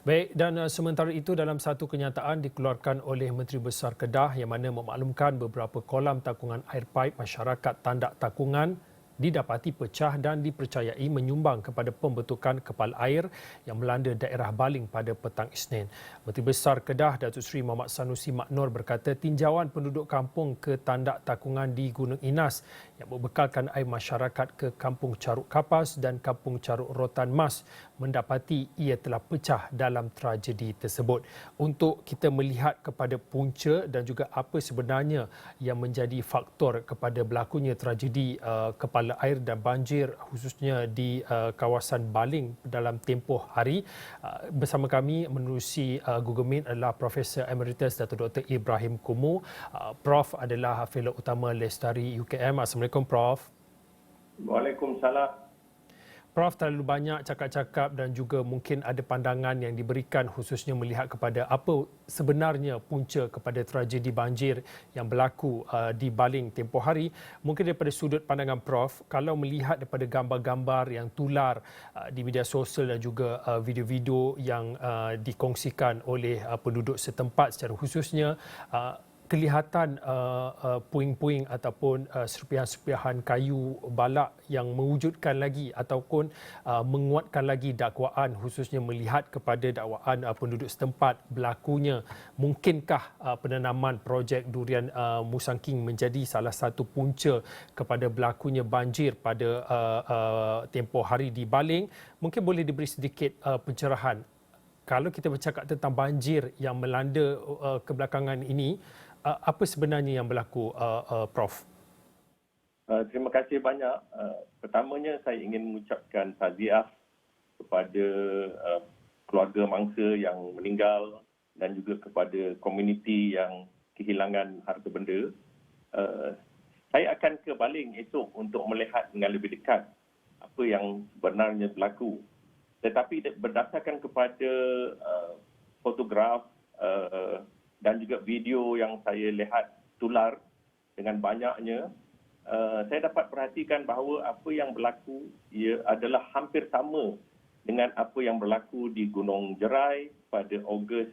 Baik, dan sementara itu dalam satu kenyataan dikeluarkan oleh Menteri Besar Kedah yang mana memaklumkan beberapa kolam takungan air paip masyarakat Tandak Takungan didapati pecah dan dipercayai menyumbang kepada pembentukan kepala air yang melanda daerah Baling pada petang Isnin. Menteri Besar Kedah Datuk Seri Muhammad Sanusi Maknor berkata tinjauan penduduk kampung ke Tandak Takungan di Gunung Inas yang membekalkan air masyarakat ke Kampung Caruk Kapas dan Kampung Caruk Rotan Mas mendapati ia telah pecah dalam tragedi tersebut. Untuk kita melihat kepada punca dan juga apa sebenarnya yang menjadi faktor kepada berlakunya tragedi kepala air dan banjir khususnya di kawasan Baling dalam tempoh hari, bersama kami menerusi Google Meet adalah Profesor Emeritus Datuk Dr. Ibrahim Kumu. Prof adalah Fellow Utama Lestari UKM. Assalamualaikum Prof. Waalaikumsalam. Prof, terlalu banyak cakap-cakap dan juga mungkin ada pandangan yang diberikan khususnya melihat kepada apa sebenarnya punca kepada tragedi banjir yang berlaku di Baling tempoh hari. Mungkin daripada sudut pandangan Prof, kalau melihat daripada gambar-gambar yang tular di media sosial dan juga video-video yang dikongsikan oleh penduduk setempat secara khususnya, kelihatan puing-puing ataupun serpihan-serpihan kayu balak yang mewujudkan lagi ataupun menguatkan lagi dakwaan khususnya melihat kepada dakwaan penduduk setempat berlakunya. Mungkinkah penanaman projek durian Musangking menjadi salah satu punca kepada berlakunya banjir pada tempoh hari di Baling? Mungkin boleh diberi sedikit pencerahan. Kalau kita bercakap tentang banjir yang melanda kebelakangan ini, apa sebenarnya yang berlaku, Prof? Terima kasih banyak. Pertamanya saya ingin mengucapkan takziah kepada keluarga mangsa yang meninggal dan juga kepada komuniti yang kehilangan harta benda. Saya akan ke Baling esok untuk melihat dengan lebih dekat apa yang sebenarnya berlaku. Tetapi berdasarkan kepada fotograf dan juga video yang saya lihat tular dengan banyaknya, saya dapat perhatikan bahawa apa yang berlaku ia adalah hampir sama dengan apa yang berlaku di Gunung Jerai pada Ogos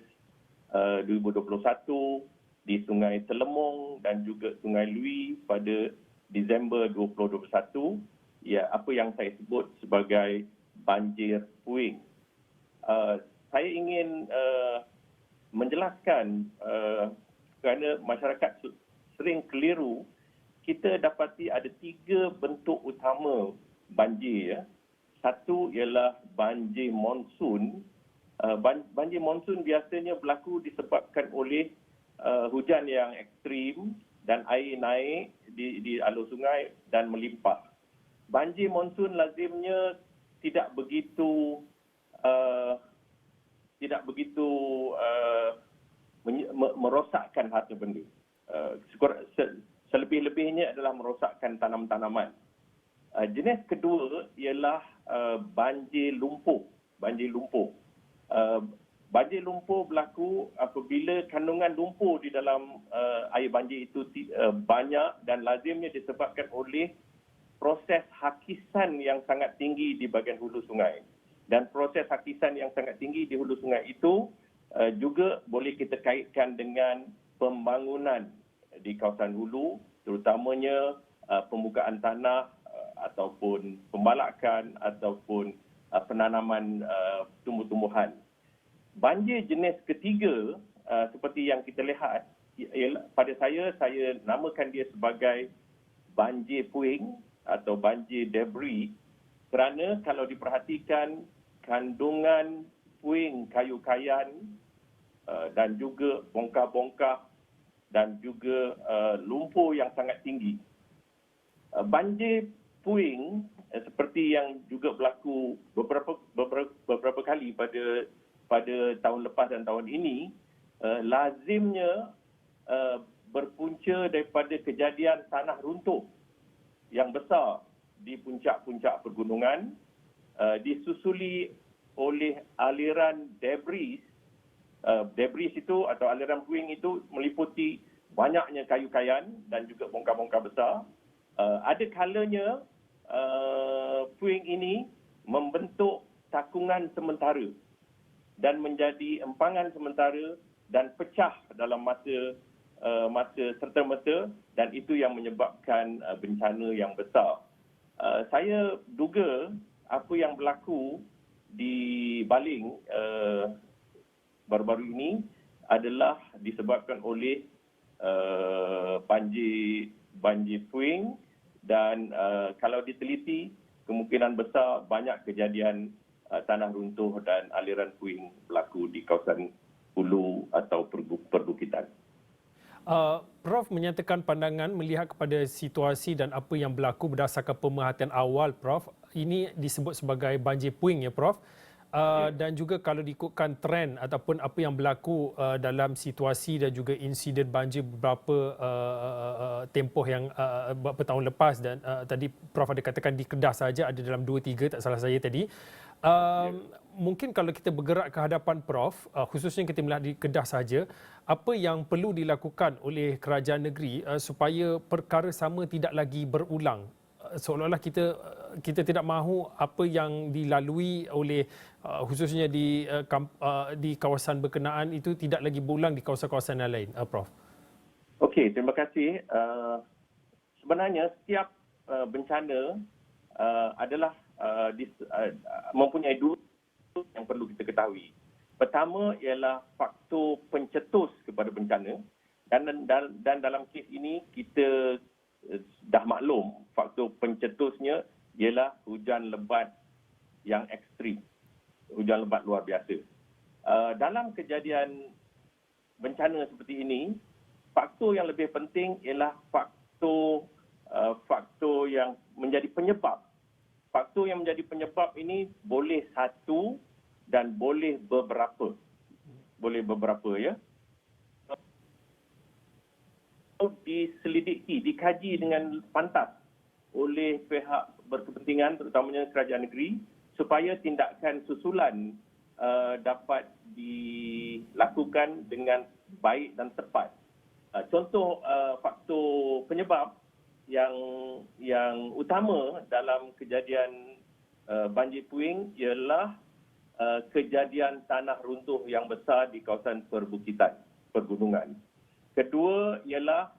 2021, di Sungai Telemong dan juga Sungai Lui pada Disember 2021, ya, apa yang saya sebut sebagai banjir puing. Saya ingin menjelaskan kerana masyarakat sering keliru, kita dapati ada 3 bentuk utama banjir. Ya. Satu ialah banjir monsun. Banjir monsun biasanya berlaku disebabkan oleh hujan yang ekstrim dan air naik di alur sungai dan melimpah. Banjir monsun lazimnya tidak begitu merosakkan harta benda. Selebih-lebihnya adalah merosakkan tanam-tanaman. Jenis kedua ialah banjir lumpur. Banjir lumpur berlaku apabila kandungan lumpur di dalam air banjir itu banyak dan lazimnya disebabkan oleh proses hakisan yang sangat tinggi di bahagian hulu sungai. Dan proses hakisan yang sangat tinggi di hulu sungai itu juga boleh kita kaitkan dengan pembangunan di kawasan hulu, terutamanya pembukaan tanah ataupun pembalakan ataupun penanaman tumbuh-tumbuhan. Banjir jenis ketiga seperti yang kita lihat, pada saya namakan dia sebagai banjir puing atau banjir debris, kerana kalau diperhatikan kandungan puing kayu kayan dan juga bongkah-bongkah dan juga lumpur yang sangat tinggi. Banjir puing seperti yang juga berlaku beberapa kali pada tahun lepas dan tahun ini, lazimnya berpunca daripada kejadian tanah runtuh yang besar di puncak-puncak pergunungan, disusuli oleh aliran debris. Debris itu atau aliran puing itu meliputi banyaknya kayu kayan dan juga bongkah-bongkah besar. Ada kalanya puing ini membentuk takungan sementara dan menjadi empangan sementara dan pecah dalam masa serta-merta, dan itu yang menyebabkan bencana yang besar. Saya duga apa yang berlaku di Baling baru-baru ini adalah disebabkan oleh banjir puing, dan kalau diteliti kemungkinan besar banyak kejadian tanah runtuh dan aliran puing berlaku di kawasan hulu atau perbukitan. Prof menyatakan pandangan melihat kepada situasi dan apa yang berlaku berdasarkan pemerhatian awal, Prof. Ini disebut sebagai banjir puing, ya, Prof. Dan juga kalau diikutkan trend ataupun apa yang berlaku dalam situasi dan juga insiden banjir beberapa tempoh yang beberapa tahun lepas, dan tadi Prof ada katakan di Kedah saja ada dalam 2-3, tak salah saya tadi. Mungkin kalau kita bergerak ke hadapan Prof, khususnya kita melihat di Kedah saja, apa yang perlu dilakukan oleh kerajaan negeri supaya perkara sama tidak lagi berulang? Seolah-olah kita tidak mahu apa yang dilalui oleh khususnya di kawasan berkenaan itu tidak lagi berulang di kawasan-kawasan yang lain, Prof. Okey, terima kasih. Sebenarnya setiap bencana adalah mempunyai dua yang perlu kita ketahui. Pertama ialah faktor pencetus kepada bencana, dan dalam kes ini kita dah maklum faktor pencetusnya ialah hujan lebat yang ekstrim, hujan lebat luar biasa. Dalam kejadian bencana seperti ini, faktor yang lebih penting ialah faktor yang menjadi penyebab. Faktor yang menjadi penyebab ini boleh satu dan boleh beberapa. Boleh beberapa, ya. Diselidiki, dikaji dengan pantas oleh pihak berkepentingan, terutamanya kerajaan negeri, supaya tindakan susulan dapat dilakukan dengan baik dan tepat. Contoh faktor penyebab yang utama dalam kejadian banjir puing ialah kejadian tanah runtuh yang besar di kawasan pergunungan. Kedua ialah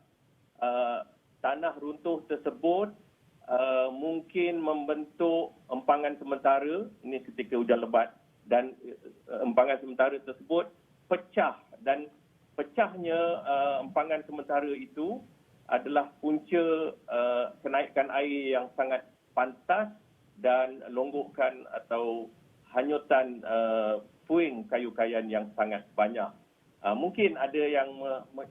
tanah runtuh tersebut mungkin membentuk empangan sementara, ini ketika hujan lebat, dan empangan sementara tersebut pecah, dan pecahnya empangan sementara itu adalah punca kenaikan air yang sangat pantas dan longgokan atau hanyutan puing kayu kayan yang sangat banyak. Mungkin ada yang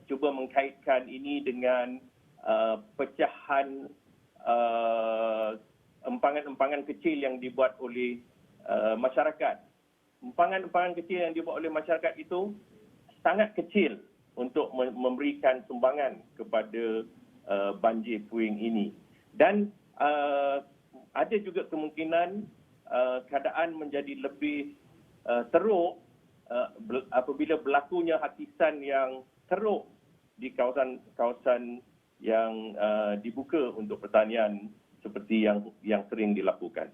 cuba mengkaitkan ini dengan pecahan empangan-empangan kecil yang dibuat oleh masyarakat. Empangan-empangan kecil yang dibuat oleh masyarakat itu sangat kecil untuk memberikan sumbangan kepada banjir puing ini. Dan ada juga kemungkinan keadaan menjadi lebih teruk apabila berlakunya hakisan yang teruk di kawasan yang dibuka untuk pertanian seperti yang sering dilakukan.